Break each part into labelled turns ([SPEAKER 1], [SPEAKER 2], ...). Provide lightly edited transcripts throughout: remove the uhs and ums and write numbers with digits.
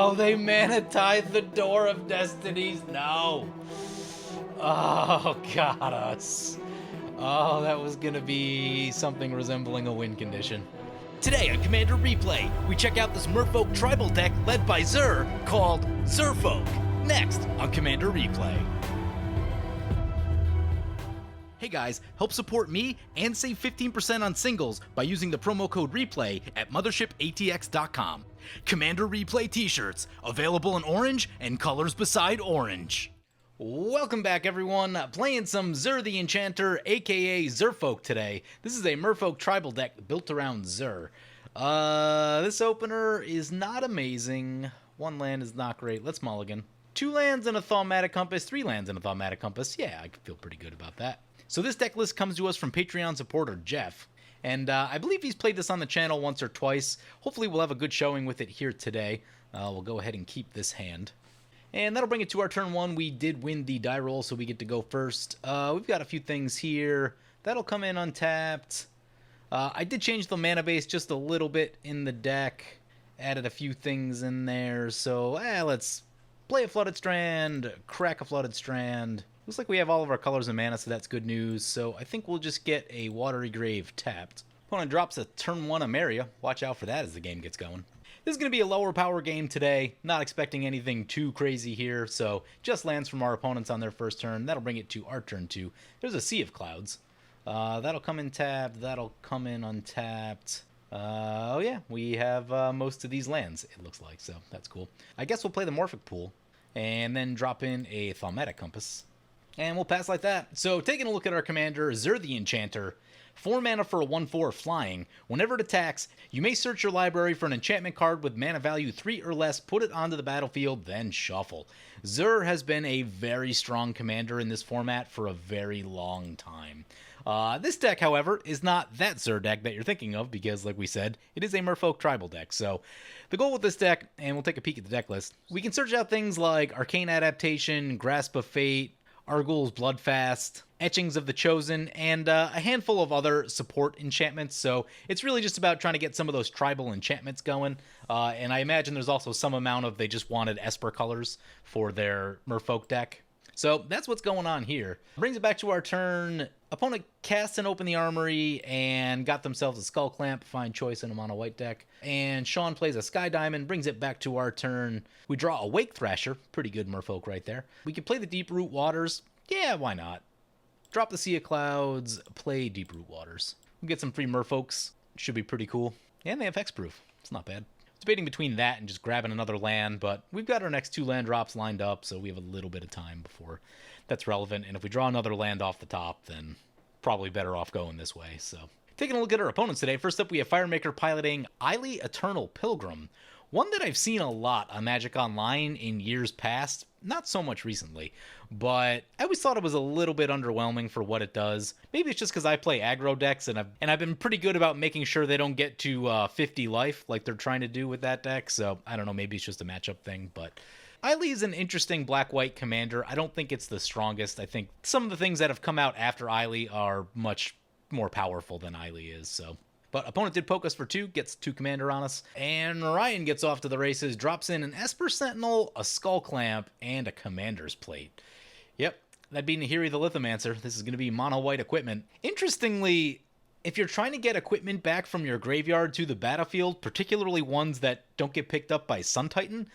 [SPEAKER 1] No, they manatized the Door of Destinies. No. Oh, got us. Oh, that was gonna be something resembling a win condition. Today on Commander Replay, we check out this Merfolk tribal deck led by Zur called Zurfolk. Next on Commander Replay. Hey guys, help support me and save 15% on singles by using the promo code REPLAY at mothershipaTX.com. Commander Replay t-shirts, available in orange and colors beside orange. Welcome back everyone, playing some Zur the Enchanter, aka Zurfolk today. This is a Merfolk tribal deck built around Zur. This opener is not amazing. One land is not great. Let's mulligan. 2 lands and a Thaumatic Compass, 3 lands and a Thaumatic Compass. Yeah, I feel pretty good about that. So this deck list comes to us from Patreon supporter Jeff, and I believe he's played this on the channel once or twice. Hopefully we'll have a good showing with it here today. We'll go ahead and keep this hand. And that'll bring it to our turn 1. We did win the die roll, so we get to go first. We've got a few things here. That'll come in untapped. I did change the mana base just a little bit in the deck. Added a few things in there, so let's play a Flooded Strand, crack a Flooded Strand. Looks like we have all of our colors and mana, so that's good news. So I think we'll just get a Watery Grave tapped. Opponent drops a turn 1 Ameria. Watch out for that as the game gets going. This is going to be a lower power game today. Not expecting anything too crazy here, so just lands from our opponents on their first turn. That'll bring it to our turn 2. There's a Sea of Clouds. That'll come in tapped. That'll come in untapped. Oh yeah, we have most of these lands, it looks like, so that's cool. I guess we'll play the Morphic Pool, and then drop in a Thaumatic Compass. And we'll pass like that. So taking a look at our commander, Zur the Enchanter, 4 mana for a 1/4 flying. Whenever it attacks, you may search your library for an enchantment card with mana value 3 or less, put it onto the battlefield, then shuffle. Zur has been a very strong commander in this format for a very long time. This deck, however, is not that Zur deck that you're thinking of because, like we said, it is a Merfolk tribal deck. So the goal with this deck, and we'll take a peek at the deck list, we can search out things like Arcane Adaptation, Grasp of Fate, Argul's Bloodfast, Etchings of the Chosen, and a handful of other support enchantments, so it's really just about trying to get some of those tribal enchantments going, and I imagine there's also some amount of they just wanted Esper colors for their Merfolk deck. So that's what's going on here. Brings it back to our turn. Opponent casts and open the armory and got themselves a Skull Clamp, fine choice in a mono white deck. And Sean plays a Sky Diamond, brings it back to our turn. We draw a Wake Thrasher, pretty good Merfolk right there. We could play the Deep Root Waters, yeah, why not? Drop the Sea of Clouds, play Deep Root Waters. We get some free Merfolks, should be pretty cool. And they have Hexproof, it's not bad. Debating between that and just grabbing another land, but we've got our next 2 land drops lined up, so we have a little bit of time before that's relevant. And if we draw another land off the top, then probably better off going this way. So taking a look at our opponents today, first up we have Firemaker piloting Ayli Eternal Pilgrim. One that I've seen a lot on Magic Online in years past, not so much recently, but I always thought it was a little bit underwhelming for what it does. Maybe it's just because I play aggro decks, and I've been pretty good about making sure they don't get to 50 life like they're trying to do with that deck, so I don't know, maybe it's just a matchup thing, but Ayli is an interesting black-white commander. I don't think it's the strongest. I think some of the things that have come out after Ayli are much more powerful than Ayli is, so... But opponent did poke us for 2, gets 2 commander on us, and Ryan gets off to the races, drops in an Esper Sentinel, a Skull Clamp, and a Commander's Plate. Yep, that'd be Nahiri the Lithomancer. This is going to be mono-white equipment. Interestingly, if you're trying to get equipment back from your graveyard to the battlefield, particularly ones that don't get picked up by Sun Titan,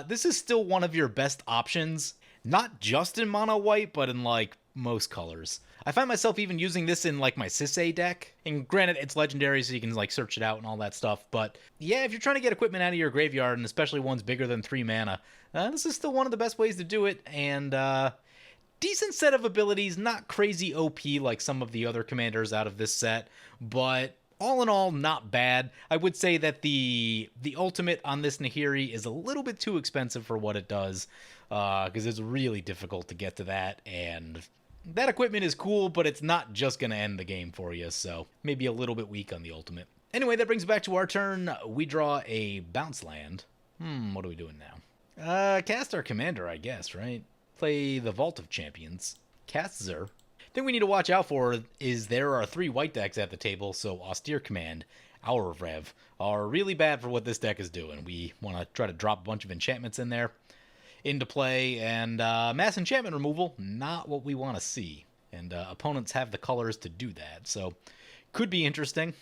[SPEAKER 1] this is still one of your best options. Not just in mono-white, but in, like, most colors. I find myself even using this in like my soooo deck, and granted it's legendary so you can like search it out and all that stuff, but yeah, if you're trying to get equipment out of your graveyard, and especially ones bigger than 3 mana, this is still one of the best ways to do it, and decent set of abilities, not crazy OP like some of the other commanders out of this set, but all in all, not bad. I would say that the ultimate on this Nahiri is a little bit too expensive for what it does, because it's really difficult to get to that, and that equipment is cool, but it's not just going to end the game for you, so maybe a little bit weak on the ultimate. Anyway, that brings it back to our turn. We draw a bounce land. What are we doing now? Cast our commander, I guess, right? Play the Vault of Champions. Cast Zur. Thing we need to watch out for is there are 3 white decks at the table, so Austere Command, Hour of Rev are really bad for what this deck is doing. We want to try to drop a bunch of enchantments in there into play, and mass enchantment removal, not what we want to see. And opponents have the colors to do that, so could be interesting.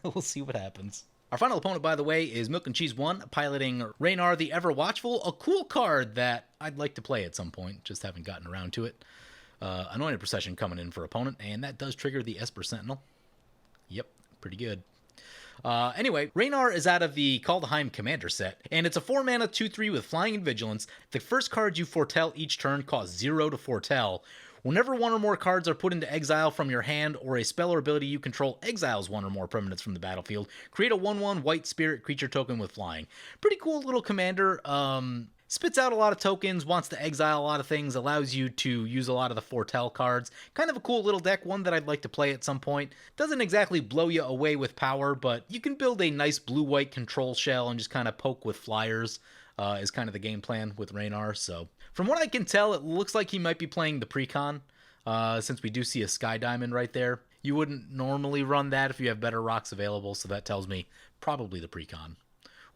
[SPEAKER 1] We'll see what happens. Our final opponent, by the way, is Milk and Cheese 1, piloting Ranar the Ever Watchful, a cool card that I'd like to play at some point, just haven't gotten around to it. Anointed Procession coming in for opponent, and that does trigger the Esper Sentinel. Yep, pretty good. Anyway, Ranar is out of the Kaldheim Commander set, and it's a 4-mana 2/3 with Flying and Vigilance. The first card you foretell each turn costs 0 to foretell. Whenever one or more cards are put into exile from your hand or a spell or ability you control exiles one or more permanents from the battlefield, create a 1/1 white spirit creature token with flying. Pretty cool little commander. Spits out a lot of tokens, wants to exile a lot of things, allows you to use a lot of the foretell cards. Kind of a cool little deck, one that I'd like to play at some point. Doesn't exactly blow you away with power, but you can build a nice blue-white control shell and just kind of poke with flyers. Is kind of the game plan with Ranar. So from what I can tell, it looks like he might be playing the Precon, since we do see a Sky Diamond right there. You wouldn't normally run that if you have better rocks available, so that tells me probably the Precon,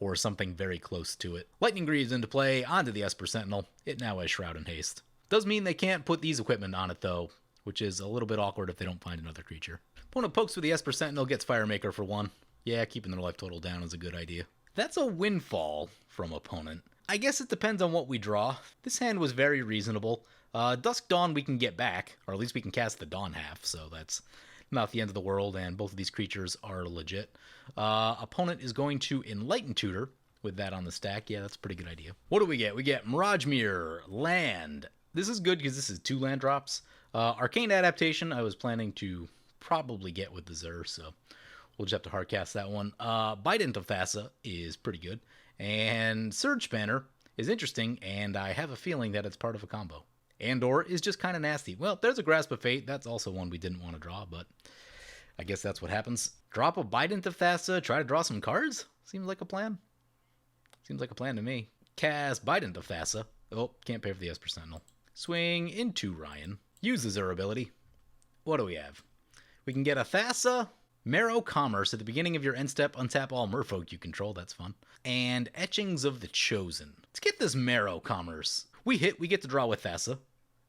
[SPEAKER 1] or something very close to it. Lightning Greaves into play, onto the Esper Sentinel. It now has Shroud and Haste. Does mean they can't put these equipment on it though, which is a little bit awkward if they don't find another creature. Opponent pokes with the Esper Sentinel, gets Firemaker for 1. Yeah, keeping their life total down is a good idea. That's a windfall from opponent. I guess it depends on what we draw. This hand was very reasonable. Dusk Dawn we can get back, or at least we can cast the Dawn half, so that's not the end of the world, and both of these creatures are legit. Opponent is going to Enlighten Tutor with that on the stack. Yeah, that's a pretty good idea. What do we get? We get Mirage Mirror, land. This is good because this is 2 land drops. Arcane Adaptation I was planning to probably get with the Zur, so we'll just have to hardcast that one. Bident of Thassa is pretty good. And Surge Spanner is interesting, and I have a feeling that it's part of a combo. Andor is just kind of nasty. Well, there's a Grasp of Fate. That's also one we didn't want to draw, but I guess that's what happens. Drop a Bident of Thassa, try to draw some cards? Seems like a plan. Seems like a plan to me. Cast Bident of Thassa. Oh, can't pay for the Esper Sentinel. Swing into Ryan. Use the Zur ability. What do we have? We can get a Thassa, Marrow Commerce at the beginning of your end step, untap all Merfolk you control, that's fun. And Etchings of the Chosen. Let's get this Marrow Commerce. We hit, we get to draw with Thassa.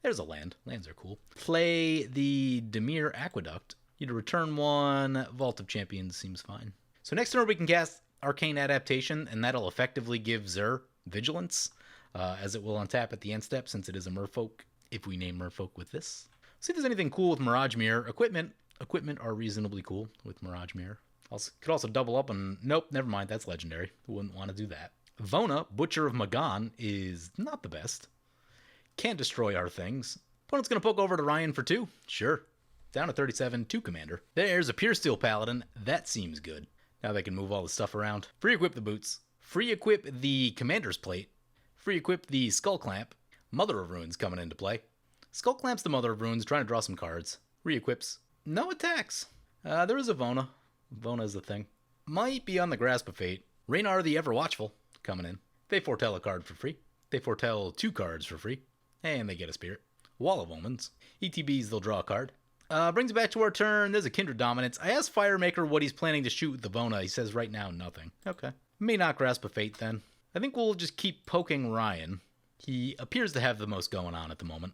[SPEAKER 1] There's a land. Lands are cool. Play the Demir Aqueduct. You to return 1, Vault of Champions seems fine. So next turn we can cast Arcane Adaptation, and that'll effectively give Zur Vigilance, as it will untap at the end step since it is a Merfolk, if we name Merfolk with this. See if there's anything cool with Mirage Mirror. Equipment are reasonably cool with Mirage Mirror. Could also double up and... Nope, never mind, that's legendary. Wouldn't want to do that. Vona, Butcher of Magan, is not the best. Can't destroy our things. Opponent's going to poke over to Ryan for 2. Sure. Down to 37, 2 Commander. There's a Pure Steel Paladin. That seems good. Now they can move all the stuff around. Free equip the boots. Free equip the Commander's Plate. Free equip the Skull Clamp. Mother of Runes coming into play. Skull Clamp's the Mother of Runes, trying to draw some cards. Re-equips. No attacks. There is a Vona. Vona is the thing. Might be on the Grasp of Fate. Ranar the Ever Watchful coming in. They foretell a card for free. They foretell 2 cards for free. And they get a Spirit. Wall of Omens. ETBs, they'll draw a card. Brings it back to our turn. There's a Kindred Dominance. I asked Firemaker what he's planning to shoot with the Vona. He says right now, nothing. Okay. May not Grasp of Fate then. I think we'll just keep poking Ryan. He appears to have the most going on at the moment.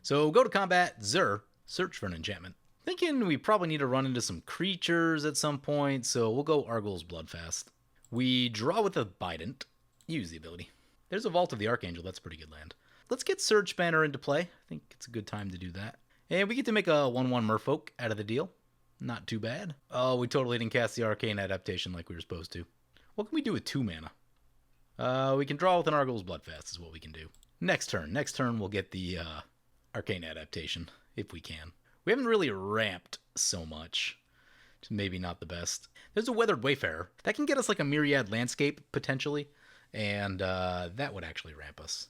[SPEAKER 1] So go to combat, Zur, search for an enchantment. Thinking we probably need to run into some creatures at some point, so we'll go Argyl's Bloodfast. We draw with a Bident. Use the ability. There's a Vault of the Archangel. That's a pretty good land. Let's get Surge Spanner into play. I think it's a good time to do that. And we get to make a 1/1 Merfolk out of the deal. Not too bad. Oh, we totally didn't cast the Arcane Adaptation like we were supposed to. What can we do with 2 mana? We can draw with an Argyl's Bloodfast is what we can do. Next turn we'll get the Arcane Adaptation, if we can. We haven't really ramped so much. Just maybe not the best. There's a Weathered Wayfarer. That can get us like a Myriad Landscape, potentially. And that would actually ramp us.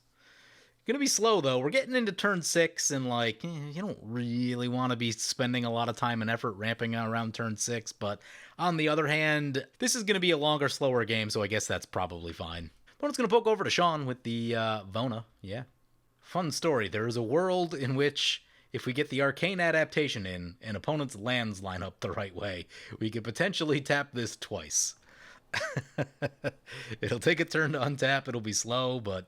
[SPEAKER 1] Gonna be slow, though. We're getting into turn 6, and like, you don't really want to be spending a lot of time and effort ramping around turn 6. But on the other hand, this is gonna be a longer, slower game, so I guess that's probably fine. Opponent's gonna poke over to Sean with the Vona. Yeah. Fun story. There is a world in which if we get the Arcane adaptation in and opponents' lands line up the right way, we could potentially tap this twice. It'll take a turn to untap, it'll be slow, but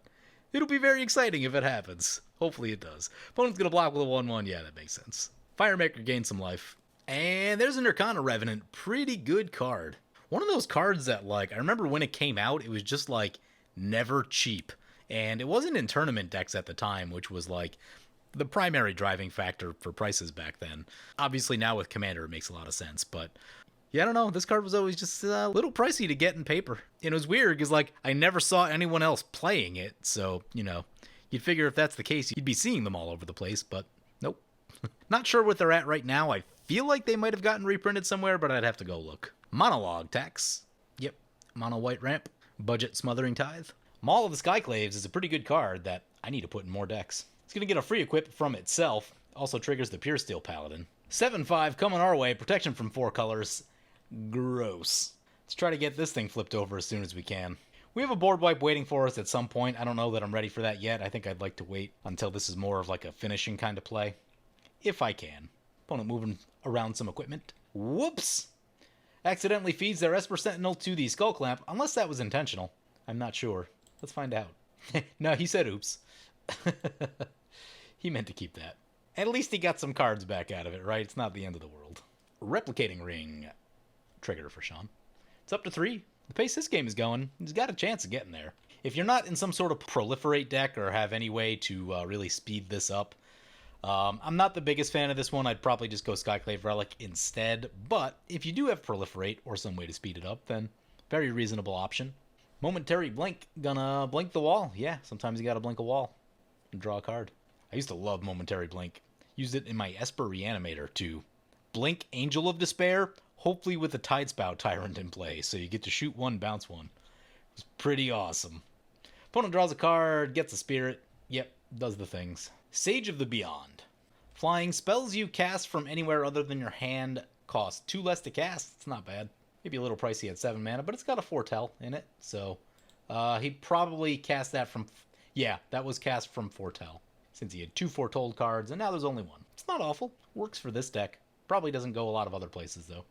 [SPEAKER 1] it'll be very exciting if it happens. Hopefully it does. Opponent's gonna block with a 1/1, yeah, that makes sense. Firemaker gains some life. And there's an Nirkana Revenant, pretty good card. One of those cards that, like, I remember when it came out, it was just, like, never cheap. And it wasn't in tournament decks at the time, which was, like, the primary driving factor for prices back then. Obviously now with Commander it makes a lot of sense, but yeah, I don't know. This card was always just a little pricey to get in paper. And it was weird because, like, I never saw anyone else playing it, so, you know, you'd figure if that's the case, you'd be seeing them all over the place, but nope. Not sure what they're at right now. I feel like they might have gotten reprinted somewhere, but I'd have to go look. Monologue Tax. Yep. Mono White Ramp. Budget Smothering Tithe. Maul of the Skyclaves is a pretty good card that I need to put in more decks. It's going to get a free equip from itself. Also triggers the Pure Steel Paladin. 7/5 coming our way. Protection from 4 colors. Gross. Let's try to get this thing flipped over as soon as we can. We have a board wipe waiting for us at some point. I don't know that I'm ready for that yet. I think I'd like to wait until this is more of like a finishing kind of play. If I can. Opponent moving around some equipment. Whoops! Accidentally feeds their Esper Sentinel to the Skull Clamp, unless that was intentional. I'm not sure. Let's find out. No, he said oops. He meant to keep that. At least he got some cards back out of it, right? It's not the end of the world. Replicating Ring. Trigger for Sean. It's up to 3. The pace this game is going, he's got a chance of getting there. If you're not in some sort of proliferate deck or have any way to really speed this up, I'm not the biggest fan of this one. I'd probably just go Skyclave Relic instead. But if you do have proliferate or some way to speed it up, then very reasonable option. Momentary Blink. Gonna blink the wall. Yeah, sometimes you gotta blink a wall and draw a card. I used to love Momentary Blink. Used it in my Esper Reanimator to blink Angel of Despair, hopefully with a Tidespout Tyrant in play, so you get to shoot 1, bounce 1. It was pretty awesome. Opponent draws a card, gets a spirit. Yep, does the things. Sage of the Beyond. Flying. Spells you cast from anywhere other than your hand cost 2 less to cast. It's not bad. Maybe a little pricey at 7 mana, but it's got a Foretell in it, so he probably cast that from... Yeah, that was cast from Foretell, since he had 2 Foretold cards, and now there's only 1. It's not awful. Works for this deck. Probably doesn't go a lot of other places, though.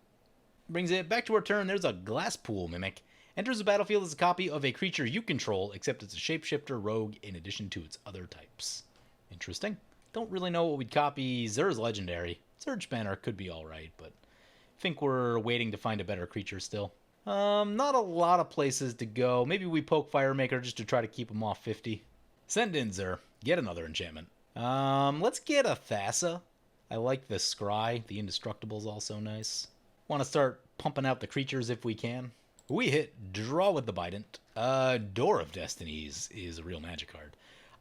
[SPEAKER 1] Brings it back to our turn. There's a Glasspool Mimic. Enters the battlefield as a copy of a creature you control, except it's a shapeshifter rogue in addition to its other types. Interesting. Don't really know what we'd copy. Zur's Legendary. Surge Banner could be alright, but I think we're waiting to find a better creature still. Not a lot of places to go. Maybe we poke Firemaker just to try to keep him off 50. Send in Zur. Get another enchantment. Let's get a Thassa. I like the Scry. The Indestructible's also nice. Want to start pumping out the creatures if we can. We hit Draw with the Bident. Door of Destinies is a real Magic card.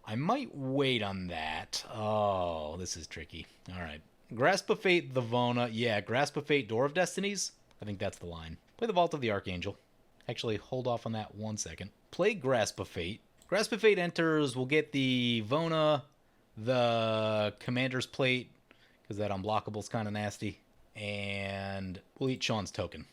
[SPEAKER 1] I might wait on that. Oh, this is tricky. Alright. Grasp of Fate, the Vona. Yeah, Grasp of Fate, Door of Destinies. I think that's the line. Play the Vault of the Archangel. Actually, hold off on that 1 second. Play Grasp of Fate. Grasp of Fate enters. We'll get the Vona, the Commander's Plate, because that unblockable's kind of nasty. And we'll eat Sean's token.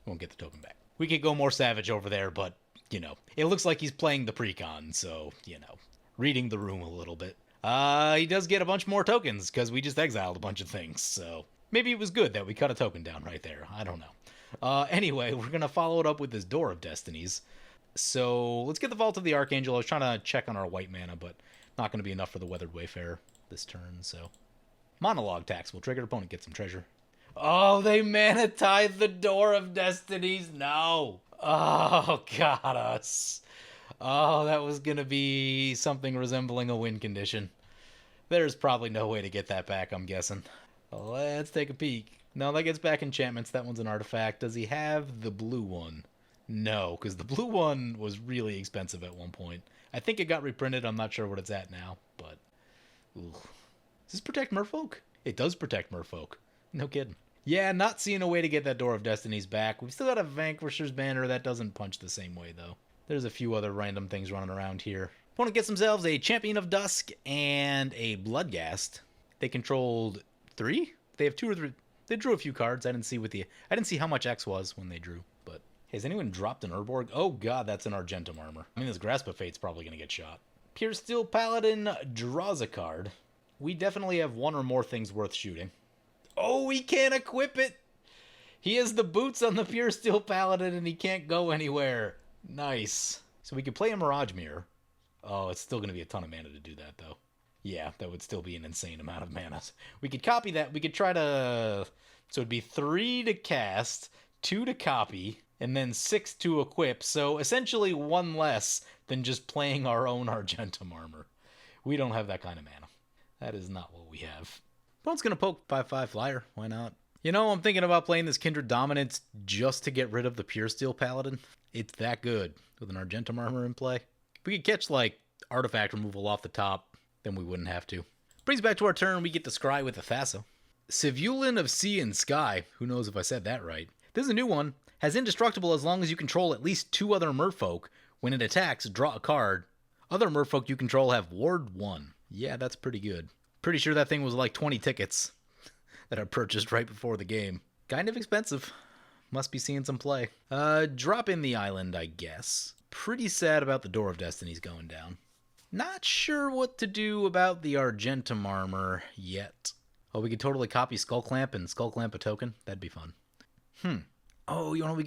[SPEAKER 1] Won't get the token back. We could go more savage over there, but, you know, it looks like he's playing the precon, so, you know, reading the room a little bit. He does get a bunch more tokens, because we just exiled a bunch of things, so maybe it was good that we cut a token down right there. I don't know. Anyway, we're going to follow it up with this Door of Destinies. So let's get the Vault of the Archangel. I was trying to check on our white mana, but not going to be enough for the Weathered Wayfarer this turn, so. Monologue Tax will trigger. Opponent gets some treasure. Oh, they mana tithe the Door of Destinies. No. Oh, got us. Oh, that was going to be something resembling a win condition. There's probably no way to get that back, I'm guessing. Let's take a peek. No, that gets back enchantments. That one's an artifact. Does he have the blue one? No, because the blue one was really expensive at one point. I think it got reprinted. I'm not sure what it's at now, but... Ooh. Does this protect Merfolk? It does protect Merfolk. No kidding. Yeah, not seeing a way to get that Door of Destinies back. We've still got a Vanquisher's Banner. That doesn't punch the same way, though. There's a few other random things running around here. Opponent gets themselves a Champion of Dusk and a Bloodghast. They controlled 3? They have 2 or 3. They drew a few cards. I didn't see how much X was when they drew, but... Has anyone dropped an Urborg? Oh god, that's an Argentum Armor. I mean, this Grasp of Fate's probably going to get shot. Pure Steel Paladin draws a card. We definitely have one or more things worth shooting. Oh, we can't equip it! He has the boots on the Pure Steel Paladin and he can't go anywhere. Nice. So we could play a Mirage Mirror. Oh, it's still going to be a ton of mana to do that, though. Yeah, that would still be an insane amount of mana. We could copy that. We could try to... So it'd be 3 to cast, 2 to copy, and then 6 to equip. So essentially 1 less than just playing our own Argentum armor. We don't have that kind of mana. That is not what we have. Opponent's going to poke 5/5 flyer. Why not? You know, I'm thinking about playing this Kindred Dominance just to get rid of the Pure Steel Paladin. It's that good with an Argentum armor in play. If we could catch, like, artifact removal off the top, then we wouldn't have to. Brings back to our turn, we get to scry with the Thassa. Civulin of Sea and Sky, who knows if I said that right. This is a new one. Has indestructible as long as you control at least 2 other Merfolk. When it attacks, draw a card. Other Merfolk you control have Ward 1. Yeah, that's pretty good. Pretty sure that thing was like 20 tickets that I purchased right before the game. Kind of expensive. Must be seeing some play. Drop in the island, I guess. Pretty sad about the Door of Destinies going down. Not sure what to do about the Argentum armor yet. Oh, we could totally copy Skull Clamp and Skull Clamp a token. That'd be fun. Oh, you know, we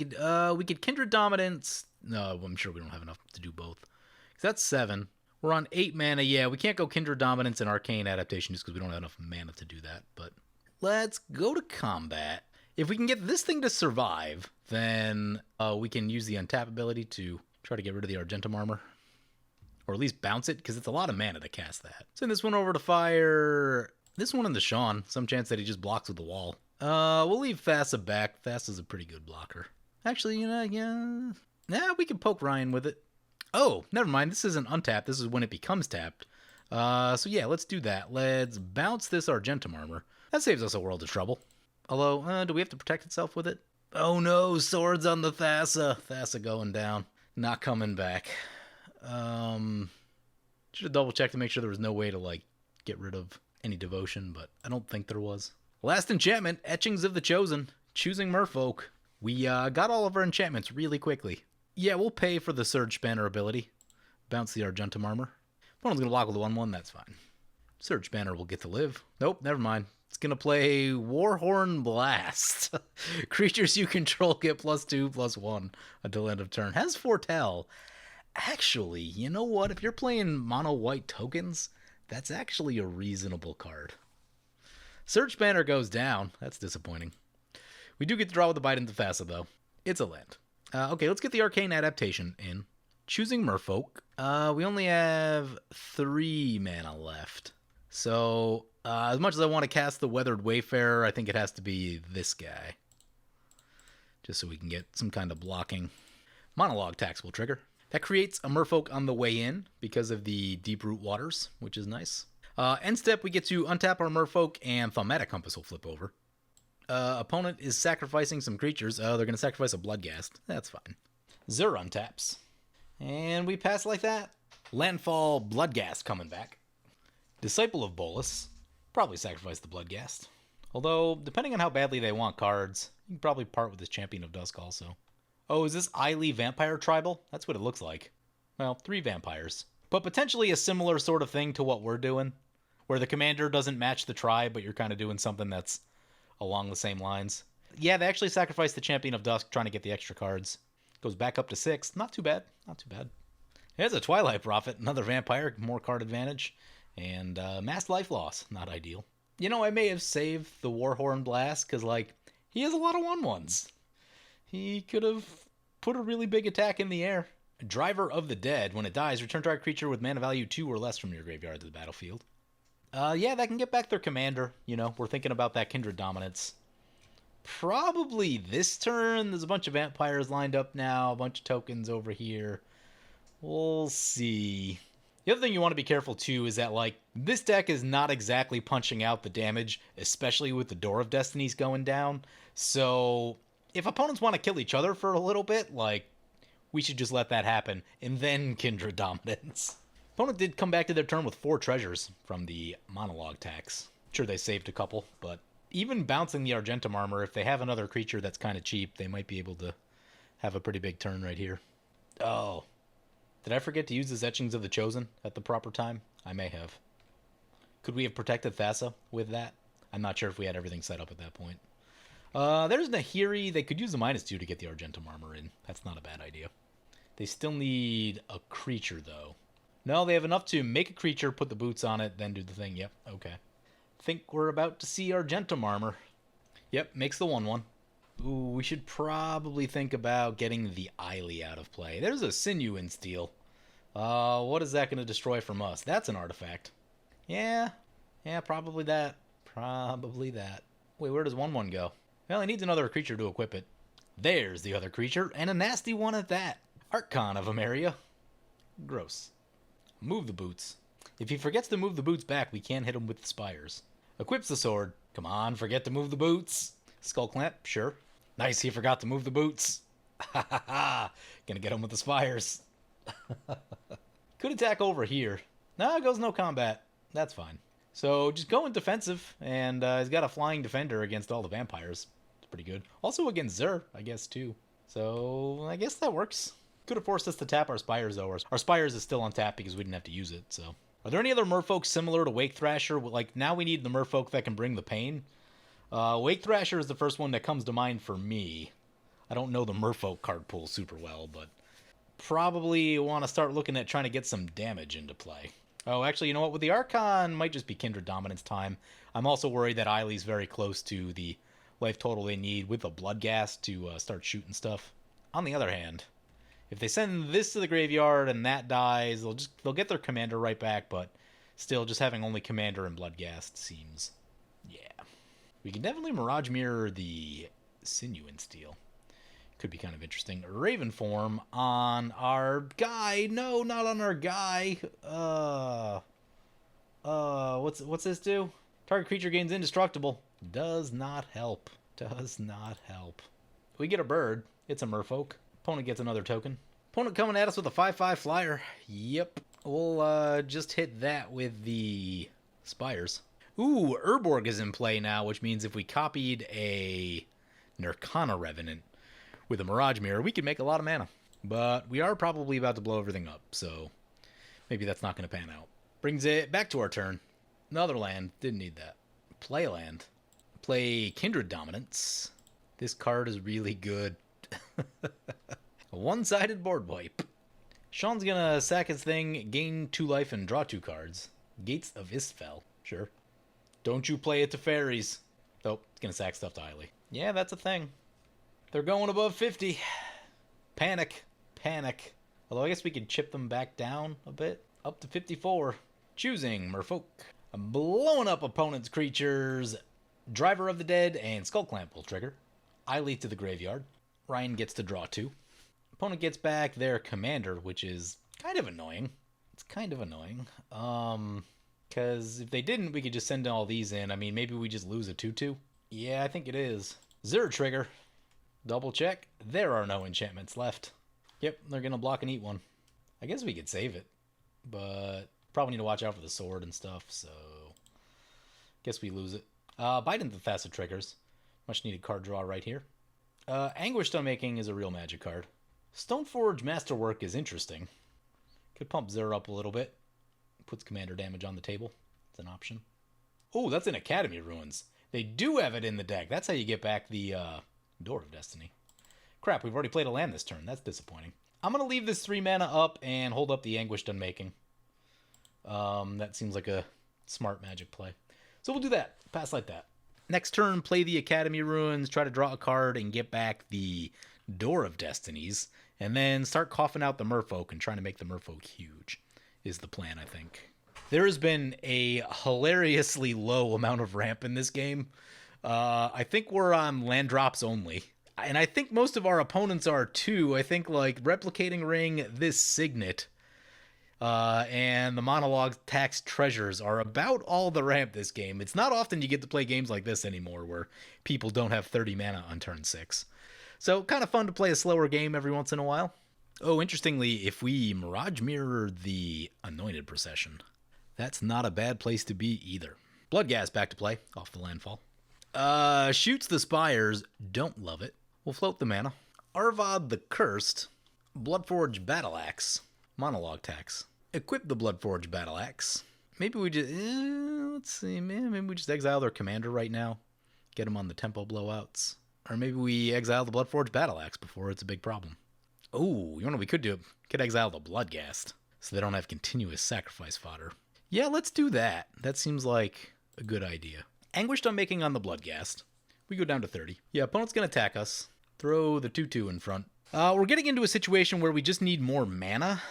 [SPEAKER 1] could Kindred Dominance. No, I'm sure we don't have enough to do both. 'Cause that's 7. We're on 8 mana. Yeah, we can't go Kindred Dominance and Arcane Adaptation just because we don't have enough mana to do that. But let's go to combat. If we can get this thing to survive, then we can use the untap ability to try to get rid of the Argentum armor. Or at least bounce it, because it's a lot of mana to cast that. Send this one over to fire. This one in the Sean. Some chance that he just blocks with the wall. We'll leave Thassa back. Thassa's a pretty good blocker. Actually, you know, yeah. Nah, we can poke Ryan with it. Oh, never mind. This isn't untapped. This is when it becomes tapped. So yeah, let's do that. Let's bounce this Argentum armor. That saves us a world of trouble. Although, do we have to protect itself with it? Oh no, swords on the Thassa. Thassa going down. Not coming back. Should have double checked to make sure there was no way to, like, get rid of any devotion, but I don't think there was. Last enchantment, Etchings of the Chosen. Choosing Merfolk. We got all of our enchantments really quickly. Yeah, we'll pay for the Surge Spanner ability. Bounce the Argentum armor. Opponent's gonna block with a 1/1, that's fine. Surge Spanner will get to live. Nope, never mind. It's gonna play Warhorn Blast. Creatures you control get +2/+1 until end of turn. Has Foretell. Actually, you know what? If you're playing mono white tokens, that's actually a reasonable card. Surge Spanner goes down. That's disappointing. We do get to draw with the Bite into Thassa, though. It's a land. Okay, let's get the Arcane Adaptation in. Choosing Merfolk. We only have 3 mana left. So, as much as I want to cast the Weathered Wayfarer, I think it has to be this guy. Just so we can get some kind of blocking. Monologue Tax will trigger. That creates a Merfolk on the way in because of the Deep Root Waters, which is nice. End step, we get to untap our Merfolk, and Thaumatic Compass will flip over. Opponent is sacrificing some creatures. They're going to sacrifice a Bloodghast. That's fine. Zur untaps. And we pass like that. Landfall Bloodghast coming back. Disciple of Bolus. Probably sacrifice the Bloodghast. Although, depending on how badly they want cards, you can probably part with this Champion of Dusk also. Oh, is this Ayli Vampire Tribal? That's what it looks like. Well, 3 vampires. But potentially a similar sort of thing to what we're doing, where the commander doesn't match the tribe, but you're kind of doing something that's along the same lines. Yeah, they actually sacrificed the Champion of Dusk trying to get the extra cards. Goes back up to 6. Not too bad. Not too bad. There's a Twilight Prophet, another vampire, more card advantage. And mass life loss. Not ideal. You know, I may have saved the Warhorn Blast, because, like, he has a lot of 1/1s. He could have put a really big attack in the air. Driver of the Dead. When it dies, return target creature with mana value 2 or less from your graveyard to the battlefield. Yeah, that can get back their commander. You know, we're thinking about that Kindred Dominance. Probably this turn. There's a bunch of vampires lined up now. A bunch of tokens over here. We'll see. The other thing you want to be careful, too, is that, like, this deck is not exactly punching out the damage, especially with the Door of Destinies going down. So, if opponents want to kill each other for a little bit, like, we should just let that happen, and then Kindred Dominance. Opponent did come back to their turn with 4 treasures from the Monologue Tax. Sure, they saved a couple, but even bouncing the Argentum armor, if they have another creature that's kind of cheap, they might be able to have a pretty big turn right here. Oh. Did I forget to use the Etchings of the Chosen at the proper time? I may have. Could we have protected Thassa with that? I'm not sure if we had everything set up at that point. There's Nahiri. They could use the -2 to get the Argentum armor in. That's not a bad idea. They still need a creature, though. No, they have enough to make a creature, put the boots on it, then do the thing. Yep, okay. Think we're about to see Argentum armor. Yep, makes the 1/1. Ooh, we should probably think about getting the Ayli out of play. There's a Sinew in steel. What is that going to destroy from us? That's an artifact. Yeah, probably that. Probably that. Wait, where does 1/1 go? Well, he needs another creature to equip it. There's the other creature, and a nasty one at that. Archon of Ameria. Gross. Move the boots. If he forgets to move the boots back, we can't hit him with the spires. Equips the sword. Come on, forget to move the boots. Skull clamp, sure. Nice, he forgot to move the boots. Ha ha ha. Gonna get him with the spires. Could attack over here. No, it goes no combat. That's fine. So just go in defensive, and he's got a flying defender against all the vampires. It's pretty good. Also against Zur, I guess, too. So I guess that works. Could have forced us to tap our Spires, though. Our Spires is still untapped because we didn't have to use it, so. Are there any other Merfolk similar to Wake Thrasher? Like, now we need the Merfolk that can bring the pain. Wake Thrasher is the first one that comes to mind for me. I don't know the Merfolk card pool super well, but probably want to start looking at trying to get some damage into play. Oh, actually, you know what? With the Archon, might just be Kindred Dominance time. I'm also worried that Isley's very close to the life total they need with the Bloodghast to start shooting stuff. On the other hand, if they send this to the graveyard and that dies, they'll get their commander right back, but still, just having only commander and Bloodghast seems... yeah. We can definitely Mirage Mirror the Sinew in steel. Could be kind of interesting. Raven form on our guy. No, not on our guy. What's this do? Target creature gains indestructible. Does not help. Does not help. We get a bird. It's a Merfolk. Opponent gets another token. Opponent coming at us with a 5/5 flyer. Yep. We'll just hit that with the Spires. Ooh, Urborg is in play now, which means if we copied a Nirkana Revenant with a Mirage Mirror, we could make a lot of mana. But we are probably about to blow everything up, so maybe that's not going to pan out. Brings it back to our turn. Another land. Didn't need that. Play a land. Play Kindred Dominance. This card is really good. A one-sided board wipe. Sean's going to sack his thing, gain 2 life, and draw 2 cards. Gates of Istfell. Sure. Don't you play it to fairies. Oh, it's going to sack stuff to Ayli. Yeah, that's a thing. They're going above 50. Panic. Panic. Although I guess we could chip them back down a bit. Up to 54. Choosing Merfolk. I'm blowing up opponent's creatures. Driver of the Dead and Skull Clamp will trigger. Ayli to the graveyard. Ryan gets to draw 2. Opponent gets back their commander, which is kind of annoying. It's kind of annoying. Because if they didn't, we could just send all these in. I mean, maybe we just lose a 2/2. Yeah, I think it is. Zur trigger. Double check. There are no enchantments left. Yep, they're going to block and eat one. I guess we could save it. But probably need to watch out for the sword and stuff, so guess we lose it. Bite into Thassa triggers. Much needed card draw right here. Anguished Unmaking is a real magic card. Stoneforge Masterwork is interesting. Could pump Zur up a little bit. Puts commander damage on the table. It's an option. Oh, that's an Academy Ruins. They do have it in the deck. That's how you get back the Door of Destiny. Crap, we've already played a land this turn. That's disappointing. I'm going to leave this 3 mana up and hold up the Anguished Unmaking. That seems like a smart magic play. So we'll do that. Pass like that. Next turn, play the Academy Ruins, try to draw a card and get back the Door of Destinies, and then start coughing out the Merfolk and trying to make the Merfolk huge is the plan, I think. There has been a hilariously low amount of ramp in this game. I think we're on land drops only. And I think most of our opponents are too. I think like Replicating Ring, this Signet, and the Monologue Tax Treasures are about all the ramp this game. It's not often you get to play games like this anymore where people don't have 30 mana on turn 6. So kind of fun to play a slower game every once in a while. Oh, interestingly, if we Mirage Mirror the Anointed Procession, that's not a bad place to be either. Bloodghast back to play, off the landfall. Shoots the Spires, don't love it. We'll float the mana. Arvad the Cursed, Bloodforge Battle Axe, Monologue Tax. Equip the Bloodforge Battle Axe. Maybe we just... let's see, man. Maybe we just exile their commander right now. Get them on the tempo blowouts. Or maybe we exile the Bloodforged Battle Axe before it's a big problem. Oh, you know what we could do? We could exile the Bloodghast, so they don't have continuous sacrifice fodder. Yeah, let's do that. That seems like a good idea. Anguished Unmaking on the Bloodghast. We go down to 30. Yeah, opponent's going to attack us. Throw the 2/2 in front. We're getting into a situation where we just need more mana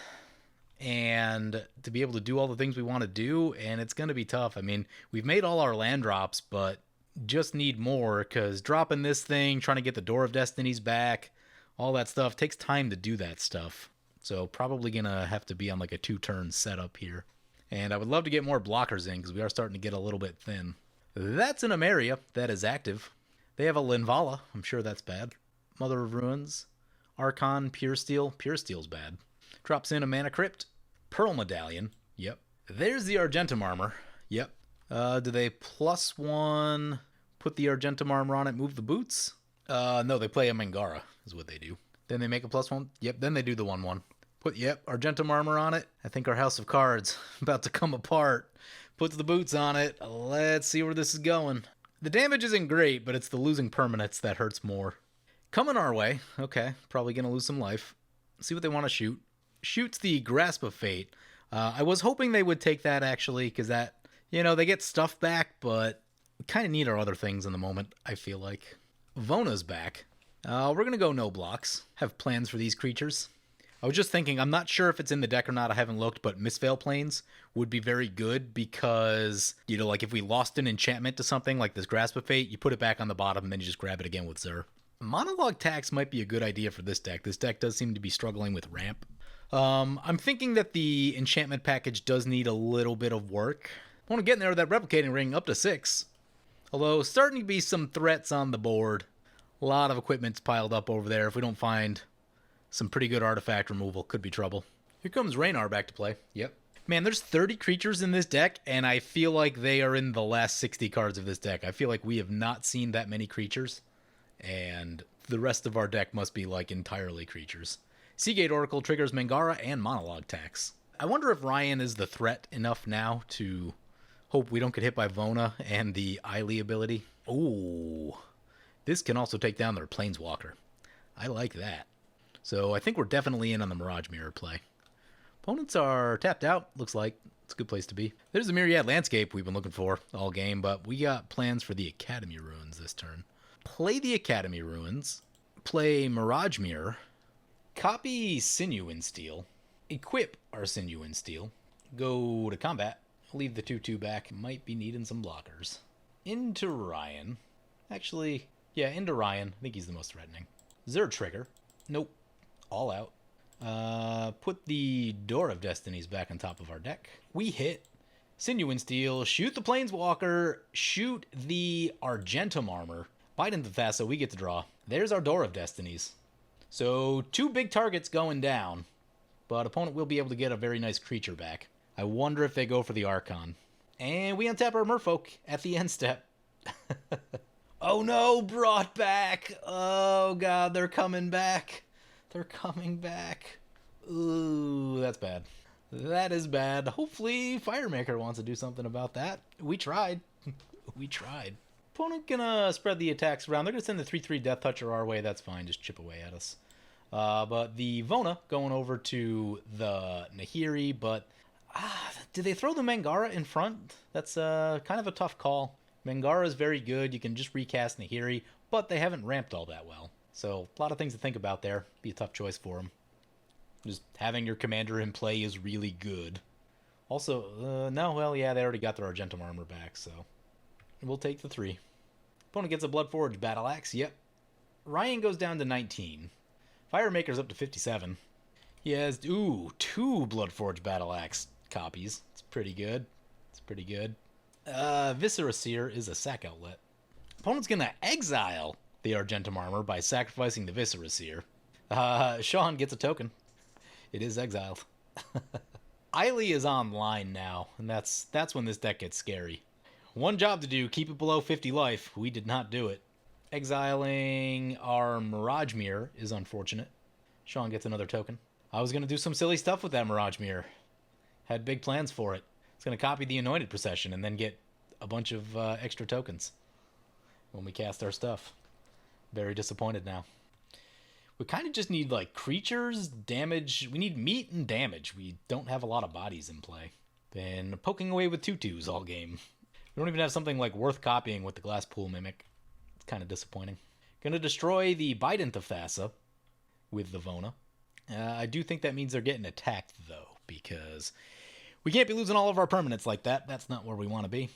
[SPEAKER 1] and to be able to do all the things we want to do, and it's going to be tough. I mean, we've made all our land drops, but just need more, because dropping this thing, trying to get the Door of Destinies back, all that stuff, takes time to do that stuff. So probably going to have to be on like a 2-turn setup here. And I would love to get more blockers in, because we are starting to get a little bit thin. That's an Emeria that is active. They have a Linvala. I'm sure that's bad. Mother of Ruins. Archon, Pure Steel. Pure Steel's bad. Drops in a Mana Crypt. Pearl Medallion. Yep. There's the Argentum Armor. Yep. Do they +1, put the Argentum Armor on it, move the boots? No, they play a Mangara, is what they do. Then they make a +1. Yep, then they do the 1/1. Yep, Argentum Armor on it. I think our House of Cards about to come apart. Puts the boots on it. Let's see where this is going. The damage isn't great, but it's the losing permanents that hurts more. Coming our way. Okay, probably going to lose some life. See what they want to shoot. Shoots the Grasp of Fate. I was hoping they would take that, actually, because that, you know, they get stuff back, but we kind of need our other things in the moment, I feel like. Vona's back. We're going to go no blocks. Have plans for these creatures. I was just thinking, I'm not sure if it's in the deck or not, I haven't looked, but Mistveil Plains would be very good because, you know, like if we lost an enchantment to something like this Grasp of Fate, you put it back on the bottom and then you just grab it again with Zur. Monologue Tax might be a good idea for this deck. This deck does seem to be struggling with ramp. I'm thinking that the enchantment package does need a little bit of work. I want to get in there with that Replicating Ring up to 6. Although, starting to be some threats on the board. A lot of equipment's piled up over there. If we don't find some pretty good artifact removal, could be trouble. Here comes Ranar back to play. Yep. Man, there's 30 creatures in this deck, and I feel like they are in the last 60 cards of this deck. I feel like we have not seen that many creatures, and the rest of our deck must be like entirely creatures. Seagate Oracle triggers Mangara and Monologue Tax. I wonder if Ryan is the threat enough now to hope we don't get hit by Vona and the Ayli ability. Ooh. This can also take down their Planeswalker. I like that. So I think we're definitely in on the Mirage Mirror play. Opponents are tapped out, looks like. It's a good place to be. There's the Myriad Landscape we've been looking for all game, but we got plans for the Academy Ruins this turn. Play the Academy Ruins. Play Mirage Mirror. Copy Sinew in Steel. Equip our Sinew in Steel. Go to combat. Leave the 2/2 back. Might be needing some blockers. Into Ryan. Actually, yeah, into Ryan. I think he's the most threatening. Zur trigger. Nope. All out. Put the Door of Destinies back on top of our deck. We hit. Sinew in Steel. Shoot the Planeswalker. Shoot the Argentum Armor. Bite into Thassa. We get to draw. There's our Door of Destinies. So 2 big targets going down. But opponent will be able to get a very nice creature back. I wonder if they go for the Archon. And we untap our Merfolk at the end step. Oh no, brought back. Oh god, they're coming back. They're coming back. Ooh, that's bad. That is bad. Hopefully Firemaker wants to do something about that. We tried. We tried. Opponent gonna spread the attacks around. They're gonna send the 3/3 Death Toucher our way. That's fine. Just chip away at us. But the Vona going over to the Nahiri, but did they throw the Mangara in front? That's kind of a tough call. Mangara is very good. You can just recast Nahiri, but they haven't ramped all that well. So a lot of things to think about there. Be a tough choice for them. Just having your commander in play is really good. Also, no, well, yeah, they already got their Argentum Armor back, so we'll take the 3. Opponent gets a Bloodforged Battle Axe. Yep. Ryan goes down to 19. Firemaker's up to 57. He has, 2 Bloodforged Battle Axe copies. It's pretty good. It's pretty good. Viscera Seer is a sack outlet. Opponent's gonna exile the Argentum Armor by sacrificing the Viscera Seer. Sean gets a token. It is exiled. Isley is online now, and that's when this deck gets scary. One job to do, keep it below 50 life. We did not do it. Exiling our Mirage Mirror is unfortunate. Sean gets another token. I was going to do some silly stuff with that Mirage Mirror. Had big plans for it. It's going to copy the Anointed Procession and then get a bunch of extra tokens when we cast our stuff. Very disappointed now. We kind of just need, like, creatures, damage. We need meat and damage. We don't have a lot of bodies in play. Been poking away with tutus all game. We don't even have something, like, worth copying with the Glass Pool Mimic. It's kind of disappointing. Gonna destroy the Bident of Thassa with the Vona. I do think that means they're getting attacked, though, because we can't be losing all of our permanents like that. That's not where we want to be.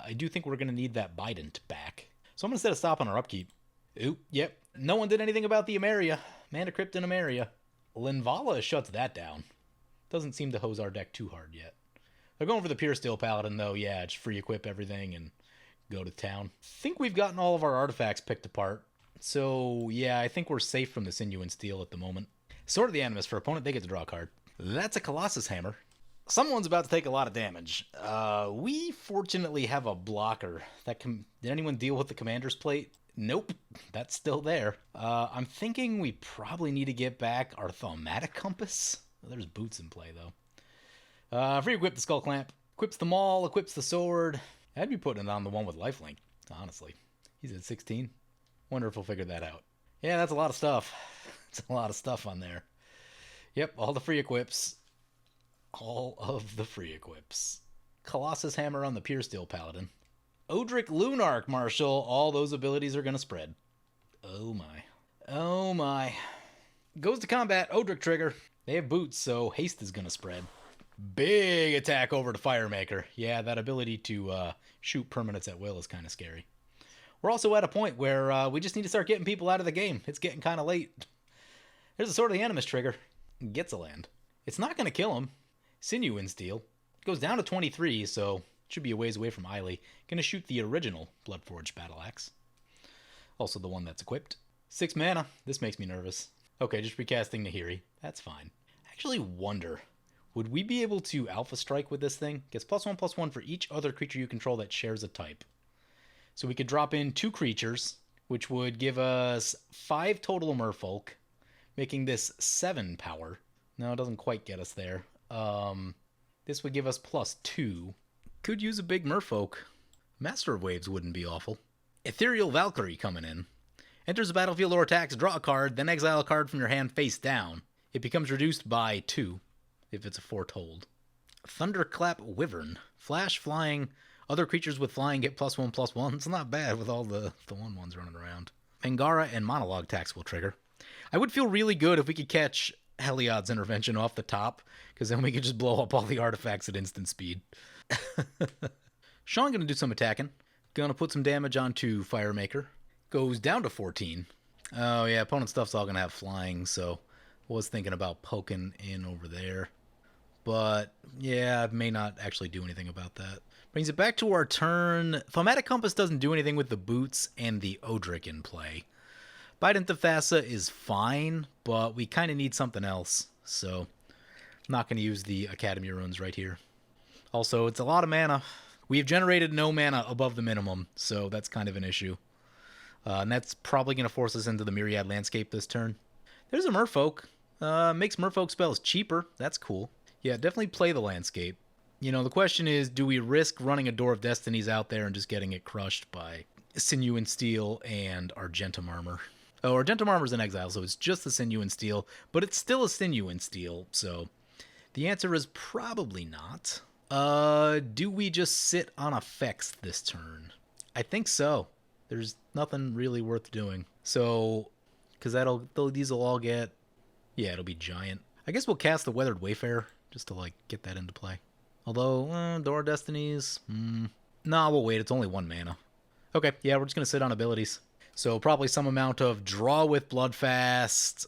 [SPEAKER 1] I do think we're going to need that Bident back. So I'm going to set a stop on our upkeep. Oop, yep. No one did anything about the Emeria. Mana Crypt and Emeria. Linvala shuts that down. Doesn't seem to hose our deck too hard yet. They're going for the Pure Steel Paladin, though. Yeah, just free equip everything and go to town. Think we've gotten all of our artifacts picked apart. So, yeah, I think we're safe from the Sinew and Steel at the moment. Sword of the Animus for opponent, they get to draw a card. That's a Colossus Hammer. Someone's about to take a lot of damage. We fortunately have a blocker. Did anyone deal with the Commander's Plate? Nope, that's still there. I'm thinking we probably need to get back our Thaumatic Compass. There's boots in play, though. Free equip the Skull Clamp. Equips the Maul, equips the Sword. I'd be putting it on the one with lifelink, honestly. He's at 16. Wonder if we'll figure that out. Yeah, that's a lot of stuff. It's a lot of stuff on there. Yep, all the free equips. All of the free equips. Colossus Hammer on the Pure Steel Paladin. Odric Lunarch Marshal. All those abilities are going to spread. Oh my. Oh my. Goes to combat. Odric trigger. They have boots, so haste is going to spread. Big attack over to Firemaker. Yeah, that ability to shoot permanents at will is kind of scary. We're also at a point where we just need to start getting people out of the game. It's getting kind of late. There's a Sword of the Animus trigger. Gets a land. It's not going to kill him. Sinew and Steel. Goes down to 23, so should be a ways away from Ayli. Gonna shoot the original Bloodforged Battle Axe. Also the one that's equipped. 6 mana. This makes me nervous. Okay, just recasting Nahiri. That's fine. I actually wonder, would we be able to Alpha Strike with this thing? Gets +1/+1 for each other creature you control that shares a type. So we could drop in 2 creatures, which would give us 5 total Merfolk, making this 7 power. No, it doesn't quite get us there. This would give us +2. Could use a big Merfolk. Master of Waves wouldn't be awful. Ethereal Valkyrie coming in. Enters the battlefield or attacks, draw a card, then exile a card from your hand face down. It becomes reduced by 2, if it's a Foretold. Thunderclap Wyvern. Flash, flying. Other creatures with flying get +1/+1. It's not bad with all the 1/1s running around. Angara and Monologue tax will trigger. I would feel really good if we could catch Heliod's Intervention off the top, because then we could just blow up all the artifacts at instant speed. Sean gonna do some attacking. Gonna put some damage onto Firemaker. Goes down to 14. Oh yeah, opponent stuff's all gonna have flying, so was thinking about poking in over there. But yeah, I may not actually do anything about that. Brings it back to our turn. Thaumatic Compass doesn't do anything with the boots and the Odric in play. Bident of Thassa is fine, but we kind of need something else, so I'm not going to use the Academy Runes right here. Also, it's a lot of mana. We have generated no mana above the minimum, so that's kind of an issue. And that's probably going to force us into the Myriad Landscape this turn. There's a Merfolk. Makes Merfolk spells cheaper. That's cool. Yeah, definitely play the Landscape. You know, the question is, do we risk running a Door of Destinies out there and just getting it crushed by Sinew and Steel and Argentum Armor? Oh, Argentum Armor's in exile, so it's just the Sinew and Steel, but it's still a Sinew and Steel, so the answer is probably not. Do we just sit on effects this turn? I think so. There's nothing really worth doing. So, because these will all get, yeah, it'll be giant. I guess we'll cast the Weathered Wayfarer, just to, like, get that into play. Although, Door of Destinies, nah, we'll wait, it's only 1 mana. Okay, yeah, we're just going to sit on abilities. So probably some amount of draw with Bloodfast,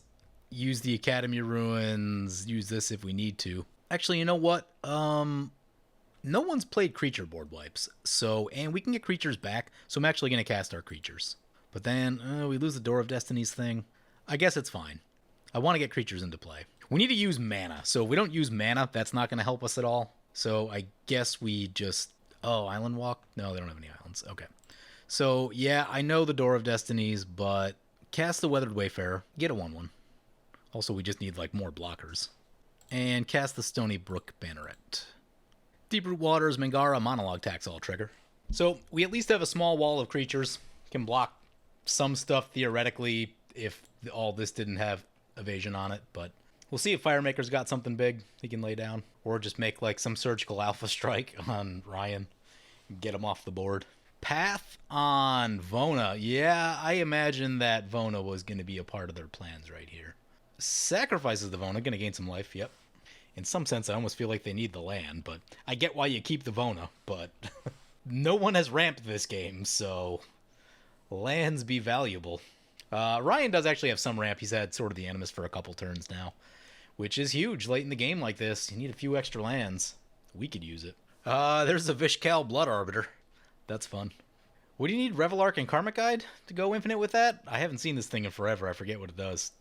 [SPEAKER 1] use the Academy Ruins, use this if we need to. Actually, you know what? No one's played creature board wipes, and we can get creatures back, so I'm actually going to cast our creatures. But then, we lose the Door of Destinies thing. I guess it's fine. I want to get creatures into play. We need to use mana, so if we don't use mana, that's not going to help us at all. So I guess we just... Oh, Island Walk? No, they don't have any islands. Okay. So, yeah, I know the Door of Destinies, but cast the Weathered Wayfarer. Get a 1/1. Also, we just need, like, more blockers. And cast the Stony Brook Banneret. Deep-Root Waters, Mangara, Monologue Taxol trigger. So we at least have a small wall of creatures. Can block some stuff theoretically if all this didn't have evasion on it, but we'll see if Firemaker's got something big he can lay down, or just make like some surgical alpha strike on Ryan and get him off the board. Path on Vona. Yeah, I imagine that Vona was going to be a part of their plans right here. Sacrifices the Vona, going to gain some life, yep. In some sense, I almost feel like they need the land, but I get why you keep the Vona, but no one has ramped this game, so lands be valuable. Ryan does actually have some ramp. He's had Sword of the Animus for a couple turns now, which is huge late in the game like this. You need a few extra lands. We could use it. There's a Vishkal Blood Arbiter. That's fun. What do you need, Revelark and Karmic Guide to go infinite with that? I haven't seen this thing in forever. I forget what it does.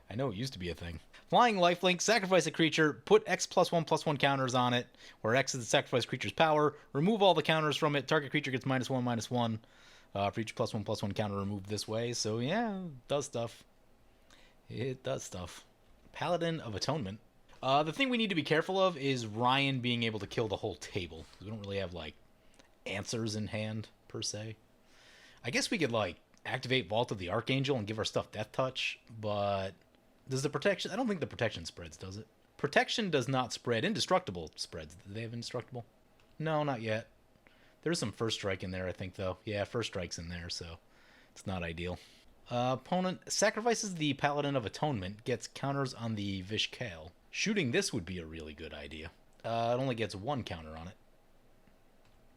[SPEAKER 1] I know it used to be a thing. Flying Lifelink, sacrifice a creature, put X +1/+1 counters on it, where X is the sacrificed creature's power, remove all the counters from it, target creature gets -1/-1. For each +1/+1 counter removed this way, so yeah, it does stuff. It does stuff. Paladin of Atonement. The thing we need to be careful of is Ryan being able to kill the whole table. We don't really have, like, answers in hand, per se. I guess we could, like, activate Vault of the Archangel and give our stuff Death Touch, but does the protection... I don't think the protection spreads, does it? Protection does not spread. Indestructible spreads. Do they have Indestructible? No, not yet. There's some First Strike in there, I think, though. Yeah, First Strike's in there, so it's not ideal. Opponent sacrifices the Paladin of Atonement, gets counters on the Vishkal. Shooting this would be a really good idea. It only gets one counter on it.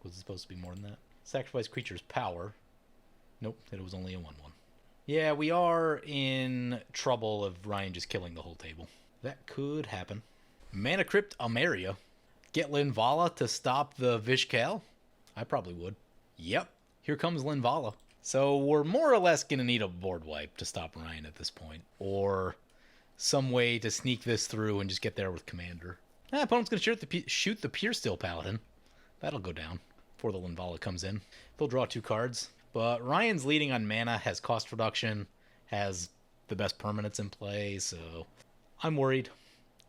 [SPEAKER 1] Was it supposed to be more than that? Sacrifice creature's power. Nope, it was only a 1/1. Yeah, we are in trouble of Ryan just killing the whole table. That could happen. Mana Crypt Almeria. Get Linvala to stop the Vishkal? I probably would. Yep, here comes Linvala. So we're more or less going to need a board wipe to stop Ryan at this point. Or some way to sneak this through and just get there with Commander. Opponent's going to shoot the Pure Steel Paladin. That'll go down before the Linvala comes in. They'll draw 2 cards. But Ryan's leading on mana, has cost reduction, has the best permanents in play, so I'm worried.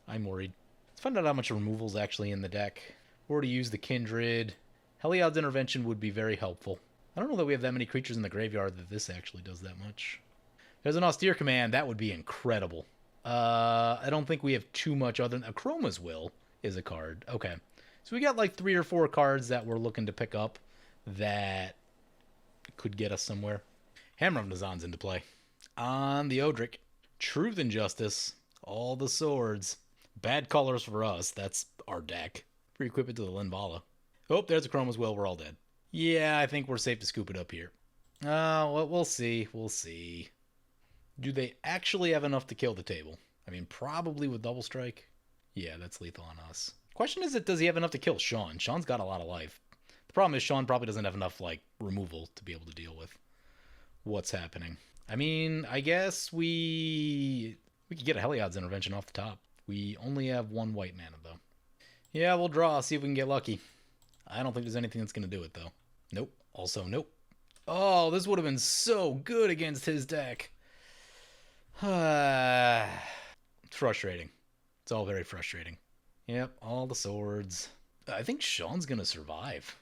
[SPEAKER 1] Let's find out how much removal's actually in the deck. We already used the Kindred. Heliod's Intervention would be very helpful. I don't know that we have that many creatures in the graveyard that this actually does that much. There's an Austere Command. That would be incredible. I don't think we have too much other than... Chroma's Will is a card. Okay. So we got like 3 or 4 cards that we're looking to pick up that could get us somewhere. Hammer of Nazan's into play. On the Odric. Truth and Justice. All the swords. Bad colors for us. That's our deck. Re-equip it to the Linvala. Oh, there's a Chroma's Will. We're all dead. Yeah, I think we're safe to scoop it up here. Well, we'll see. We'll see. Do they actually have enough to kill the table? I mean, probably with Double Strike. Yeah, that's lethal on us. Question is, does he have enough to kill Sean? Sean's got a lot of life. The problem is Sean probably doesn't have enough, like, removal to be able to deal with what's happening. I mean, I guess we could get a Heliod's Intervention off the top. We only have 1 white mana, though. Yeah, we'll draw, see if we can get lucky. I don't think there's anything that's going to do it, though. Nope. Also, nope. Oh, this would have been so good against his deck. It's frustrating. It's all very frustrating. Yep, all the swords. I think Sean's going to survive.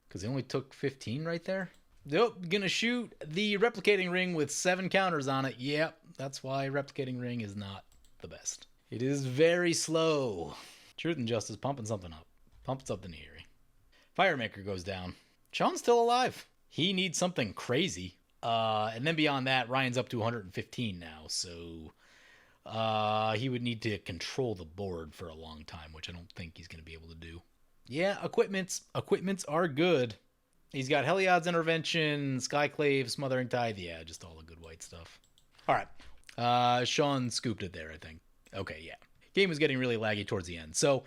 [SPEAKER 1] Because he only took 15 right there. Nope, going to shoot the Replicating Ring with 7 counters on it. Yep, that's why Replicating Ring is not the best. It is very slow. Truth and Justice pumping something up. Pumps up the Nahiri. Firemaker goes down. Sean's still alive. He needs something crazy. And then beyond that, Ryan's up to 115 now, so he would need to control the board for a long time, which I don't think he's going to be able to do. Yeah, equipments are good. He's got Heliod's Intervention, Skyclave, Smothering Tithe, yeah, just all the good white stuff. All right, Sean scooped it there, I think. Okay, yeah. Game was getting really laggy towards the end. So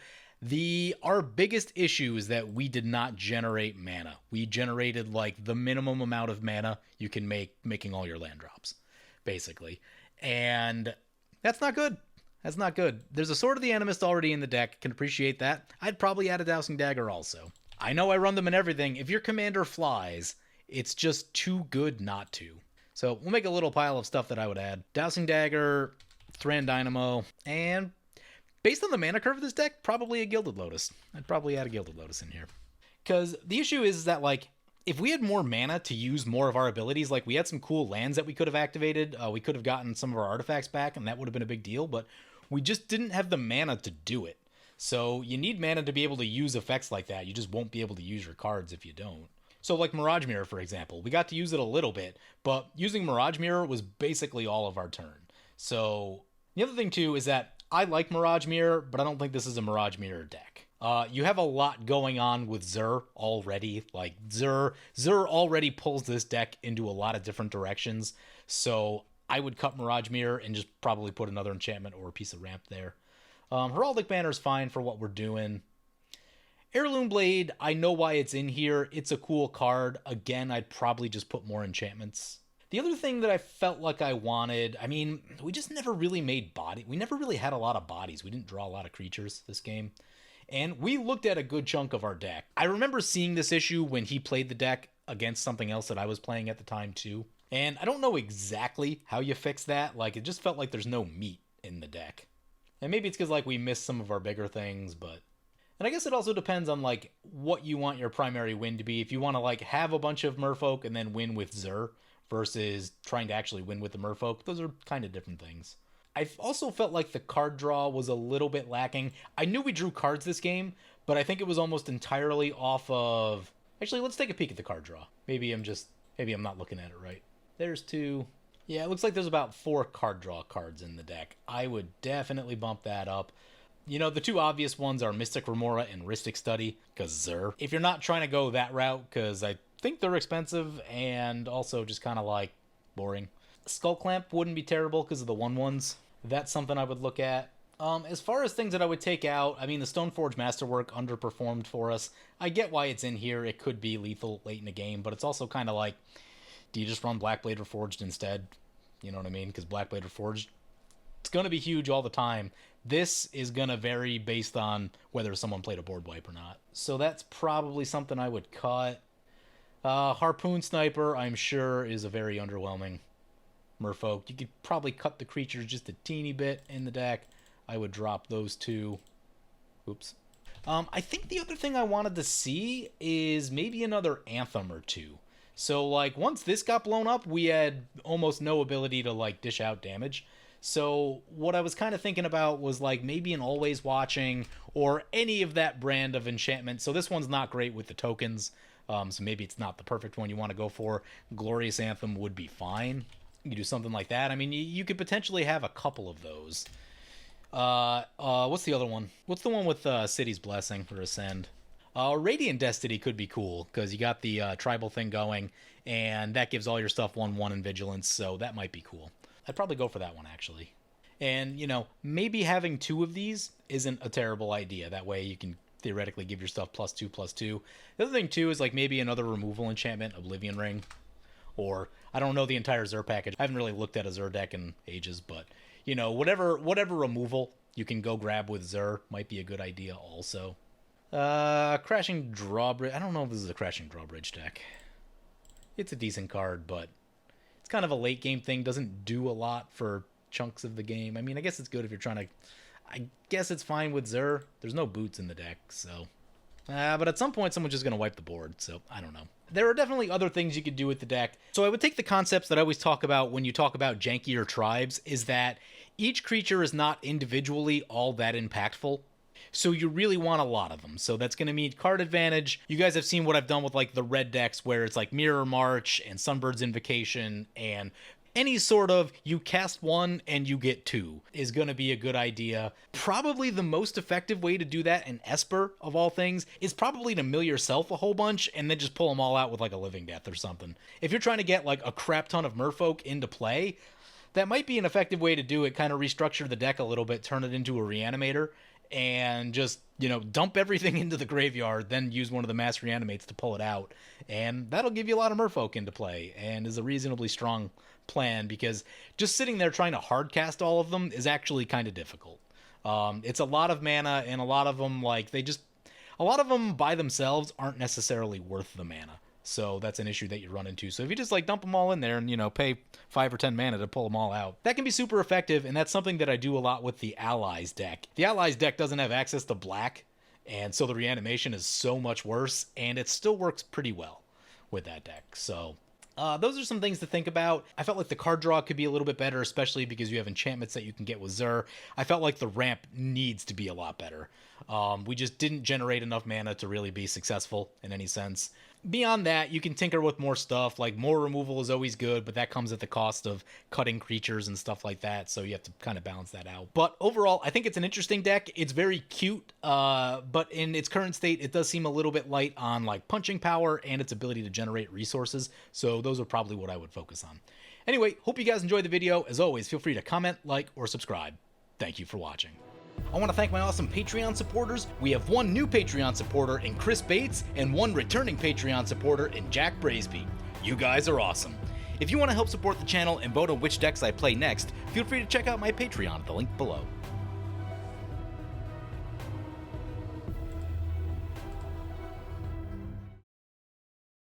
[SPEAKER 1] our biggest issue is that we did not generate mana. We generated like the minimum amount of mana you can make making all your land drops, basically. And that's not good. That's not good. There's a Sword of the Animist already in the deck. Can appreciate that. I'd probably add a Dowsing Dagger also. I know I run them in everything. If your commander flies, it's just too good not to. So we'll make a little pile of stuff that I would add. Dowsing Dagger, Thran Dynamo, and Based on the mana curve of this deck, probably a Gilded Lotus. I'd probably add a Gilded Lotus in here. Because the issue is that, like, if we had more mana to use more of our abilities, like we had some cool lands that we could have activated, we could have gotten some of our artifacts back, and that would have been a big deal, but we just didn't have the mana to do it. So you need mana to be able to use effects like that. You just won't be able to use your cards if you don't. So like Mirage Mirror, for example, we got to use it a little bit, but using Mirage Mirror was basically all of our turn. So the other thing too is that I like Mirage Mirror, but I don't think this is a Mirage Mirror deck. You have a lot going on with Zur already. Like Zur already pulls this deck into a lot of different directions. So I would cut Mirage Mirror and just probably put another enchantment or a piece of ramp there. Heraldic Banner is fine for what we're doing. Heirloom Blade, I know why it's in here. It's a cool card. Again, I'd probably just put more enchantments. The other thing that I felt like I wanted, I mean, we just never really made body. We never really had a lot of bodies. We didn't draw a lot of creatures this game. And we looked at a good chunk of our deck. I remember seeing this issue when he played the deck against something else that I was playing at the time too. And I don't know exactly how you fix that. Like, it just felt like there's no meat in the deck. And maybe it's because, like, we missed some of our bigger things, but... And I guess it also depends on, like, what you want your primary win to be. If you want to, like, have a bunch of Merfolk and then win with Zur versus trying to actually win with the Merfolk, those are kind of different things. I also felt like the card draw was a little bit lacking. I knew we drew cards this game, but I think it was almost entirely off of... Actually, let's take a peek at the card draw. Maybe I'm not looking at it right. There's 2. Yeah, it looks like there's about 4 card draw cards in the deck. I would definitely bump that up. You know, the 2 obvious ones are Mystic Remora and Rhystic Study, because Zur. If you're not trying to go that route, because I think they're expensive and also just kind of, like, boring. Skull Clamp wouldn't be terrible because of the 1/1s. That's something I would look at. As far as things that I would take out, I mean, the Stoneforge Masterwork underperformed for us. I get why it's in here. It could be lethal late in a game, but it's also kind of like, do you just run Blackblade Reforged instead? You know what I mean? Because Blackblade Reforged, it's going to be huge all the time. This is going to vary based on whether someone played a board wipe or not. So that's probably something I would cut. Harpoon Sniper, I'm sure, is a very underwhelming Merfolk. You could probably cut the creatures just a teeny bit in the deck. I would drop those 2. Oops. I think the other thing I wanted to see is maybe another Anthem or 2. So, like, once this got blown up, we had almost no ability to, like, dish out damage. So what I was kind of thinking about was, like, maybe an Always Watching or any of that brand of enchantment. So this one's not great with the tokens, so maybe it's not the perfect one you want to go for. Glorious Anthem would be fine. You could do something like that. I mean, you could potentially have a couple of those. What's the other one? What's the one with City's Blessing for Ascend? Radiant Destiny could be cool, because you got the tribal thing going, and that gives all your stuff 1/1 in Vigilance, so that might be cool. I'd probably go for that one, actually. And, you know, maybe having 2 of these isn't a terrible idea. That way you can theoretically give your stuff +2/+2. The other thing, too, is, like, maybe another removal enchantment, Oblivion Ring. Or, I don't know the entire Zur package. I haven't really looked at a Zur deck in ages, but, you know, whatever removal you can go grab with Zur might be a good idea also. Crashing Drawbridge. I don't know if this is a Crashing Drawbridge deck. It's a decent card, but it's kind of a late game thing. Doesn't do a lot for chunks of the game. I mean, I guess it's good if you're trying to... I guess it's fine with Zur. There's no boots in the deck, so... but at some point, someone's just going to wipe the board, so I don't know. There are definitely other things you could do with the deck. So I would take the concepts that I always talk about when you talk about jankier tribes, is that each creature is not individually all that impactful. So you really want a lot of them. So that's going to mean card advantage. You guys have seen what I've done with, like, the red decks, where it's like Mirror March and Sunbird's Invocation, and any sort of you cast 1 and you get 2 is going to be a good idea. Probably the most effective way to do that in Esper, of all things, is probably to mill yourself a whole bunch and then just pull them all out with, like, a Living Death or something. If you're trying to get, like, a crap ton of Merfolk into play, that might be an effective way to do it. Kind of restructure the deck a little bit, turn it into a Reanimator, and just, you know, dump everything into the graveyard, then use one of the mass Reanimates to pull it out. And that'll give you a lot of Merfolk into play, and is a reasonably strong plan, because just sitting there trying to hardcast all of them is actually kind of difficult. It's a lot of mana, and a lot of them, like, a lot of them by themselves aren't necessarily worth the mana. So that's an issue that you run into. So if you just like dump them all in there and, you know, pay 5 or 10 mana to pull them all out, that can be super effective. And that's something that I do a lot with the Allies deck. The Allies deck doesn't have access to black, and so the reanimation is so much worse, and it still works pretty well with that deck. So those are some things to think about. I felt like the card draw could be a little bit better, especially because you have enchantments that you can get with Zur. I felt like the ramp needs to be a lot better. We just didn't generate enough mana to really be successful in any sense. Beyond that, you can tinker with more stuff. Like, more removal is always good, but that comes at the cost of cutting creatures and stuff like that, so you have to kind of balance that out. But overall, I think it's an interesting deck. It's very cute, but in its current state, it does seem a little bit light on like punching power and its ability to generate resources, so those are probably what I would focus on. Anyway, hope you guys enjoyed the video. As always, feel free to comment, like, or subscribe. Thank you for watching. I want to thank my awesome Patreon supporters. We have one new Patreon supporter in Chris Bates and one returning Patreon supporter in Jack Braisby. You guys are awesome. If you want to help support the channel and vote on which decks I play next, feel free to check out my Patreon at the link below.